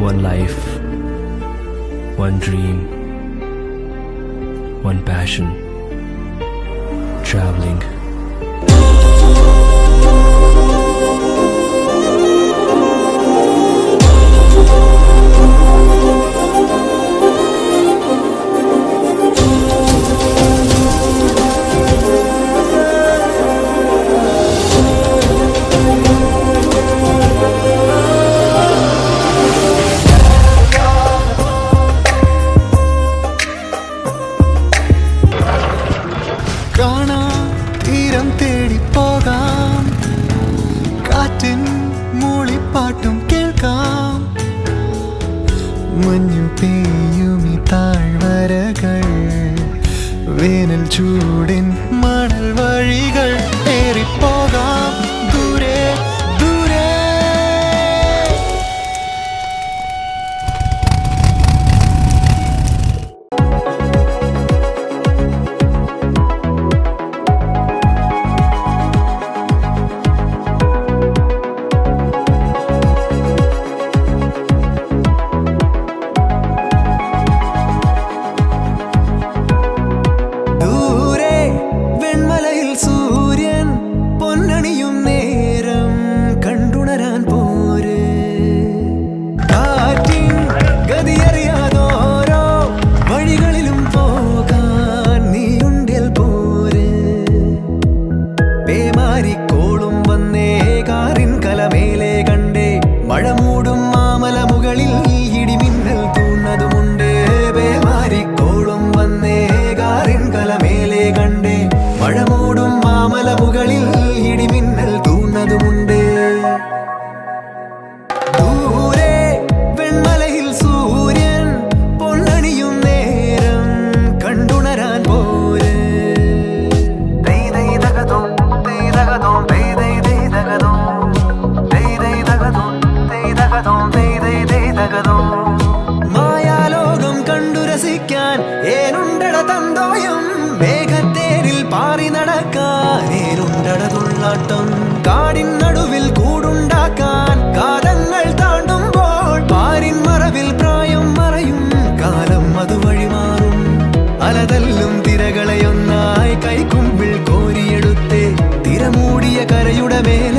One life, one dream, one passion, traveling. തീരം തേടി പോകാം, കാറ്റിൻ മൂളിപ്പാട്ടും കേൾക്കാം. മഞ്ഞു പെയ്യുമി താഴ്വരകൾ, വേനൽ ചൂടിൻ മണൽ വഴികൾ ഏറിപ്പോകാം ദൂരെ ദൂരെ. സൂര്യൻ പൊന്നണിയും നേരം കണ്ടുണരാൻ പോര്, കാറ്റിൻ ഗതിയറിയാതോരോ വഴികളിലും പോകാൻ നീയുണ്ടിൽ പോര്. പേമാരിക്കോളും വന്നേ കാറിൻ കലമേലെ കണ്ടേ, മഴ മൂടും മാമല മുകളിൽ ഇടിമിന്നൽ തൂന്നതുമുണ്ട്. പേമാരിക്കോളും വന്നേ കാറിൻ കലമേലെ കണ്ടേ, മഴ മൂടും മാമല മുകളിൽ ഇടിമിന്നൽ തൂന്നതുമുണ്ട്. ദൂരെ വെൺമലയിൽ സൂര്യൻ പൊന്നണിയും നേരം കണ്ടുണരാൻ പോര്. മായാലോകം കണ്ടു രസിക്കാൻ ഏനുണ്ടട തന്തോയം, മേഘത്തേരിൽ പാറി നടക്കാൻ ഏനുണ്ടടതുള്ളാട്ടം. കാടിൻ നടുവിൽ കൂടുണ്ടാക്കാൻ കാലങ്ങൾ താണ്ടുമ്പോൾ, പാരിൻ മറവിൽ പ്രായം മറയും കാലം അതുവഴി മാറും. അലതല്ലും തിരകളെയൊന്നായി കൈക്കുമ്പിൾ കോരിയെടുത്തേ, തിരമൂടിയ കരയുടെ മേൽ